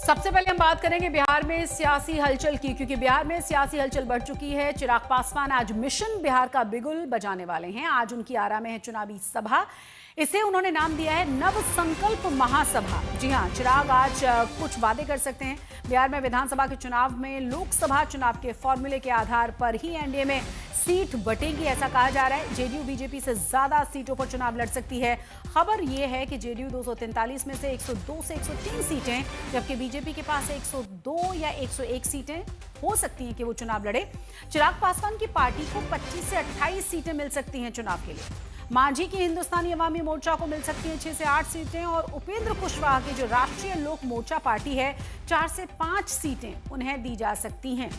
सबसे पहले हम बात करेंगे बिहार में सियासी हलचल की, क्योंकि बिहार में सियासी हलचल बढ़ चुकी है। चिराग पासवान आज मिशन बिहार का बिगुल बजाने वाले हैं। आज उनकी आरा में है चुनावी सभा। इसे उन्होंने नाम दिया है नव संकल्प महासभा। जी हां, चिराग आज कुछ वादे कर सकते हैं। बिहार में विधानसभा के चुनाव में लोकसभा चुनाव के फॉर्मूले के आधार पर ही एनडीए में सीट बटेगी, ऐसा कहा जा रहा है। जेडीयू बीजेपी से ज्यादा सीटों पर चुनाव लड़ सकती है। खबर यह है कि जेडीयू 243 में से 102 से 103 सीटें, जबकि बीजेपी के पास 102 या 101 सीटें हो सकती हैं कि वो चुनाव लड़े। चिराग पासवान की पार्टी को 25 से 28 सीटें मिल सकती हैं चुनाव के लिए। मांझी की हिंदुस्तानी अवामी मोर्चा को मिल सकती हैं 6 से 8 सीटें, और उपेंद्र कुशवाहा की जो राष्ट्रीय लोक मोर्चा पार्टी है 4 से 5 सीटें उन्हें दी जा सकती हैं।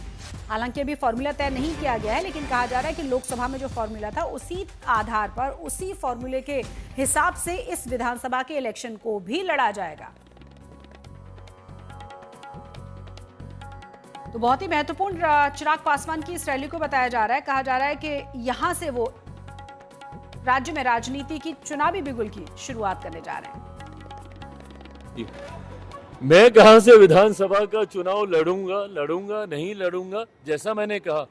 हालांकि अभी फॉर्मूला तय नहीं किया गया है, लेकिन कहा जा रहा है कि लोकसभा में जो फॉर्मूला था उसी आधार पर, उसी फॉर्मूले के हिसाब से इस विधानसभा के इलेक्शन को भी लड़ा जाएगा। तो बहुत ही महत्वपूर्ण चिराग पासवान की इस रैली को बताया जा रहा है। कहा जा रहा है कि यहां से वो राज्य में राजनीति की चुनावी बिगुल की शुरुआत करने जा रहे हैं। मैं कहां से विधानसभा का चुनाव लड़ूंगा नहीं लड़ूंगा, जैसा मैंने कहा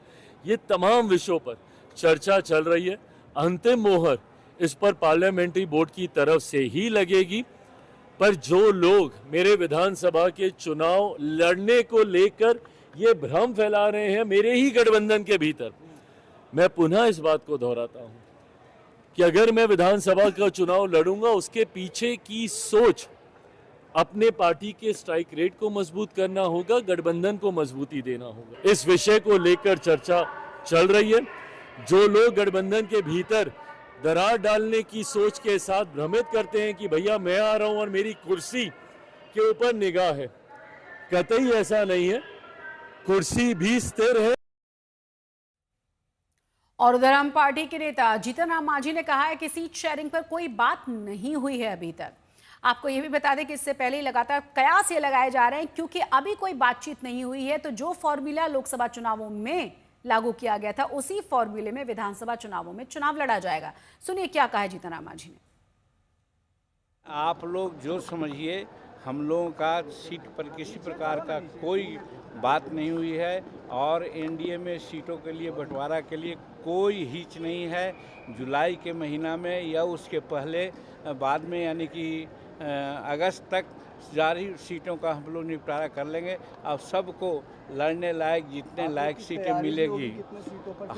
ये तमाम विषयों पर चर्चा चल रही है। अंतिम मोहर इस पर पार्लियामेंट्री बोर्ड की तरफ से ही लगेगी। पर जो लोग मेरे विधानसभा के चुनाव लड़ने को लेकर ये भ्रम फैला रहे हैं मेरे ही गठबंधन के भीतर, मैं पुनः इस बात को दोहराता हूं कि अगर मैं विधानसभा का चुनाव लड़ूंगा, उसके पीछे की सोच अपने पार्टी के स्ट्राइक रेट को मजबूत करना होगा, गठबंधन को मजबूती देना होगा। इस विषय को लेकर चर्चा चल रही है। जो लोग गठबंधन के भीतर दरार डालने की सोच के साथ भ्रमित करते हैं कि भैया मैं आ रहा हूं और मेरी कुर्सी के ऊपर निगाह है, कतई ऐसा नहीं है। कुर्सी भी स्थिर है। और उधर हम पार्टी के नेता जीतन राम मांझी ने कहा है कि सीट शेयरिंग पर कोई बात नहीं हुई है अभी तक। आपको यह भी बता दें कि इससे पहले ही लगातार कयास ये लगाए जा रहे हैं, क्योंकि अभी कोई बातचीत नहीं हुई है। तो जो फॉर्मूला लोकसभा चुनावों में लागू किया गया था, उसी फॉर्मूले में विधानसभा चुनावों में चुनाव लड़ा जाएगा। सुनिए क्या कहा है जीतन राम मांझी ने। आप लोग जो समझिए, हम लोगों का सीट पर किसी प्रकार का कोई बात नहीं हुई है, और एनडीए में सीटों के लिए बंटवारा के लिए कोई हिच नहीं है। जुलाई के महीना में या उसके पहले बाद में, यानी कि अगस्त तक जारी सीटों का हम लोग निपटारा कर लेंगे। अब सबको लड़ने लायक, जीतने लायक सीटें मिलेगी।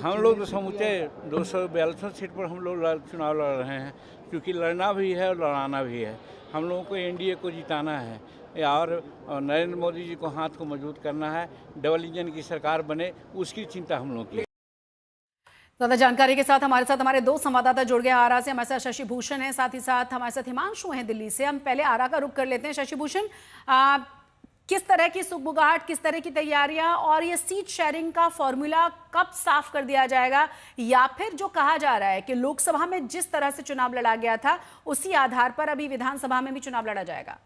हम लोग तो समूचे 242 सीट पर हम लोग चुनाव लड़ रहे हैं, क्योंकि लड़ना भी है और लड़ाना भी है। हम लोगों को एनडीए को जिताना है और नरेंद्र मोदी जी को हाथ को मजबूत करना है। डबल इंजन की सरकार बने, उसकी चिंता हम लोगों की। ज्यादा जानकारी के साथ हमारे दो संवाददाता जुड़ गए आरा से। हमारे साथ शशि भूषण है, साथ ही साथ हमारे साथ हिमांशु हैं दिल्ली से। हम पहले आरा का रुख कर लेते हैं। शशि भूषण, किस तरह की सुगबुगाहट, किस तरह की तैयारियां, और ये सीट शेयरिंग का फॉर्मूला कब साफ कर दिया जाएगा, या फिर जो कहा जा रहा है कि लोकसभा में जिस तरह से चुनाव लड़ा गया था उसी आधार पर अभी विधानसभा में भी चुनाव लड़ा जाएगा?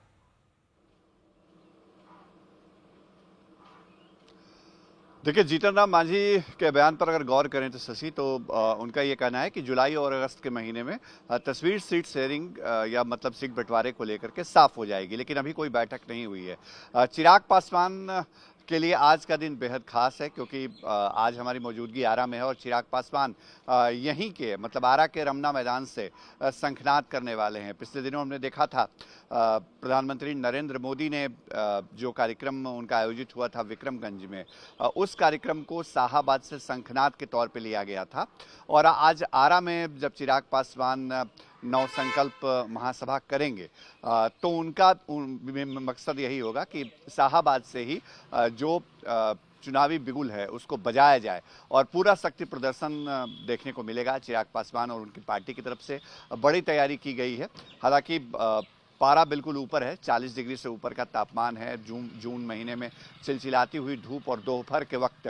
देखिए, जीतन राम मांझी के बयान पर अगर गौर करें तो शशि, तो उनका ये कहना है कि जुलाई और अगस्त के महीने में तस्वीर सीट शेयरिंग या मतलब सीट बंटवारे को लेकर के साफ हो जाएगी, लेकिन अभी कोई बैठक नहीं हुई है। चिराग पासवान के लिए आज का दिन बेहद खास है, क्योंकि आज हमारी मौजूदगी आरा में है और चिराग पासवान यहीं के मतलब आरा के रमना मैदान से शंखनाद करने वाले हैं। पिछले दिनों हमने देखा था प्रधानमंत्री नरेंद्र मोदी ने जो कार्यक्रम उनका आयोजित हुआ था विक्रमगंज में, उस कार्यक्रम को शाहाबाद से शंखनाद के तौर पे लिया गया था। और आज आरा में जब चिराग पासवान नव संकल्प महासभा करेंगे तो उनका मकसद यही होगा कि शाहाबाद से ही जो चुनावी बिगुल है उसको बजाया जाए, और पूरा शक्ति प्रदर्शन देखने को मिलेगा। चिराग पासवान और उनकी पार्टी की तरफ से बड़ी तैयारी की गई है। हालांकि पारा बिल्कुल ऊपर है, 40 डिग्री से ऊपर का तापमान है। जून महीने में चिलचिलाती हुई धूप, और दोपहर के वक्त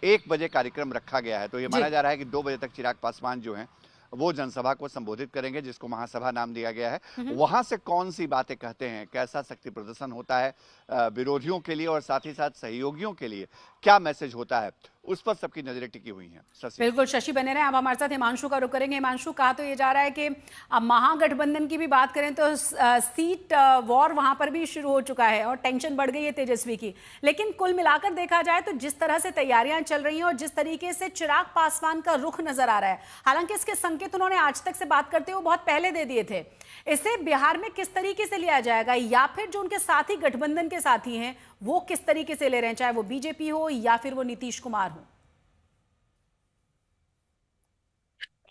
1 बजे कार्यक्रम रखा गया है। तो ये माना जा रहा है कि 2 बजे तक चिराग पासवान जो हैं वो जनसभा को संबोधित करेंगे, जिसको महासभा नाम दिया गया है। वहां से कौन सी बातें कहते हैं, कैसा शक्ति प्रदर्शन होता है विरोधियों के लिए और साथ ही साथ सहयोगियों के लिए, क्या मैसेज होता है, उस पर सबकी नजरें टिकी हुई हैं। शशि। बिल्कुल, शशि बने रहे। अब हमारे साथ हिमांशु का रुख करेंगे। हिमांशु, कहा तो ये जा रहा है कि अब महागठबंधन की भी बात करें तो सीट वॉर वहां पर भी शुरू हो चुका है और टेंशन बढ़ गई है तेजस्वी की। लेकिन कुल मिलाकर देखा जाए तो जिस तरह से तैयारियां चल रही हैं और जिस तरीके से चिराग पासवान का रुख नजर आ रहा है, हालांकि इसके संकेत उन्होंने आज तक से बात करते हुए बहुत पहले दे दिए थे, इसे बिहार में किस तरीके से लिया जाएगा, या फिर जो उनके साथी गठबंधन के साथी हैं वो किस तरीके से ले रहे हैं, चाहे वो बीजेपी हो या फिर वो नीतीश कुमार हो?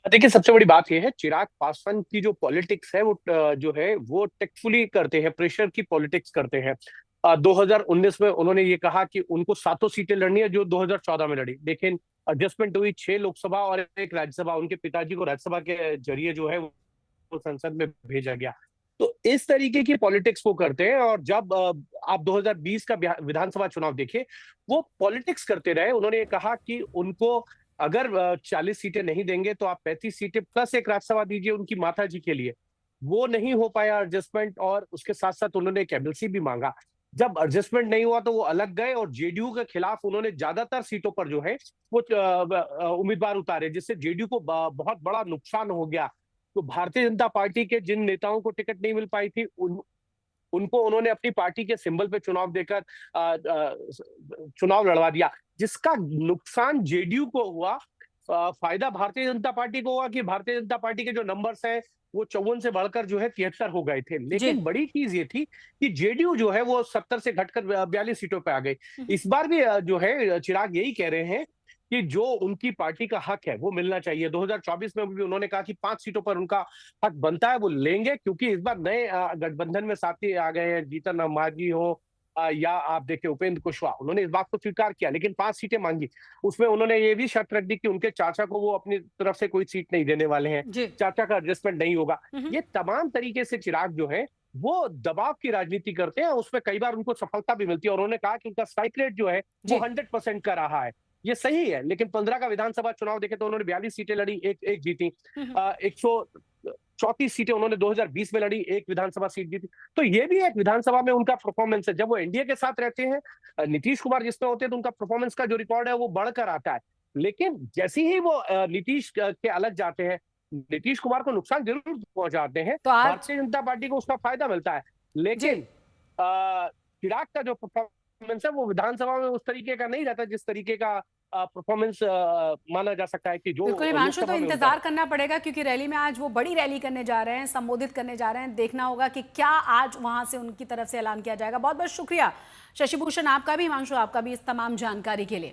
देखिए, सबसे बड़ी बात यह है, चिराग पासवान की जो पॉलिटिक्स है वो जो है वो टेक्टफुली करते हैं, प्रेशर की पॉलिटिक्स करते हैं। 2019 में उन्होंने ये कहा कि उनको 7 सीटें लड़नी है जो 2014 में लड़ी, लेकिन एडजस्टमेंट हुई 6 लोकसभा और 1 राज्यसभा। उनके पिताजी को राज्यसभा के जरिए जो है वो संसद में भेजा गया। तो इस तरीके की पॉलिटिक्स वो करते हैं। और जब आप 2020 का विधानसभा चुनाव देखिए, वो पॉलिटिक्स करते रहे। उन्होंने ये कहा कि उनको अगर 40 सीटें नहीं देंगे तो आप 35 सीटें प्लस 1 राज्यसभा दीजिए उनकी माता जी के लिए। वो नहीं हो पाया एडजस्टमेंट, और उसके साथ साथ उन्होंने एक एमएलसी भी मांगा। जब एडजस्टमेंट नहीं हुआ तो वो अलग गए और जेडीयू के खिलाफ उन्होंने ज्यादातर सीटों पर जो है वो उम्मीदवार उतारे, जिससे जेडीयू को बहुत बड़ा नुकसान हो गया। तो भारतीय जनता पार्टी के जिन नेताओं को टिकट नहीं मिल पाई थी उनको उन्होंने अपनी पार्टी के सिंबल पे चुनाव देकर चुनाव लड़वा दिया, जिसका नुकसान जेडीयू को हुआ। फायदा भारतीय जनता पार्टी को हुआ कि भारतीय जनता पार्टी के जो नंबर्स हैं वो 54 से बढ़कर जो है 73 हो गए थे। लेकिन बड़ी चीज ये थी कि जेडीयू जो है वो 70 से घटकर 42 सीटों पे आ गई। इस बार भी जो है चिराग यही कह रहे हैं कि जो उनकी पार्टी का हक है वो मिलना चाहिए। 2024 में भी उन्होंने कहा कि 5 सीटों पर उनका हक बनता है, वो लेंगे, क्योंकि इस बार नए गठबंधन में साथी आ गए हैं, जीतन राम मांझी हो या आप देखें उपेंद्र कुशवाहा। उन्होंने इस बात को स्वीकार किया, लेकिन 5 सीटें मांगी। उसमें उन्होंने ये भी शर्त रख दी कि उनके चाचा को वो अपनी तरफ से कोई सीट नहीं देने वाले हैं, चाचा का एडजस्टमेंट नहीं होगा। ये तमाम तरीके से चिराग जो है वो दबाव की राजनीति करते हैं, उसमें कई बार उनको सफलता भी मिलती है। और उन्होंने कहा कि उनका स्ट्राइक रेट जो है वो 100% का रहा है। ये सही है, लेकिन 15 का विधानसभा चुनाव देखे तो उन्होंने 42 सीटें लड़ी, एक जीती। 134 सीटें उन्होंने 2020 में लड़ी, 1 विधानसभा सीट जीती। तो ये भी एक विधानसभा में उनका परफॉर्मेंस है। जब वो एनडीए के साथ रहते हैं, नीतीश कुमार जिसमें होते हैं, तो उनका परफॉर्मेंस का जो रिकॉर्ड है वो बढ़कर आता है। लेकिन जैसे ही वो नीतीश के अलग जाते हैं, नीतीश कुमार को नुकसान जरूर पहुंचाते हैं, तो आज भारतीय जनता पार्टी को उसका फायदा मिलता है। लेकिन चिराग का जो परफॉर्मेंस है वो विधानसभा में उस तरीके का नहीं रहता जिस तरीके का परफॉर्मेंस माना जा सकता है कि जो बिल्कुल हिमांशु, तो इंतजार करना पड़ेगा, क्योंकि रैली में आज वो बड़ी रैली करने जा रहे हैं, संबोधित करने जा रहे हैं। देखना होगा कि क्या आज वहां से उनकी तरफ से ऐलान किया जाएगा। बहुत बहुत शुक्रिया शशि भूषण आपका भी, हिमांशु आपका भी, इस तमाम जानकारी के लिए।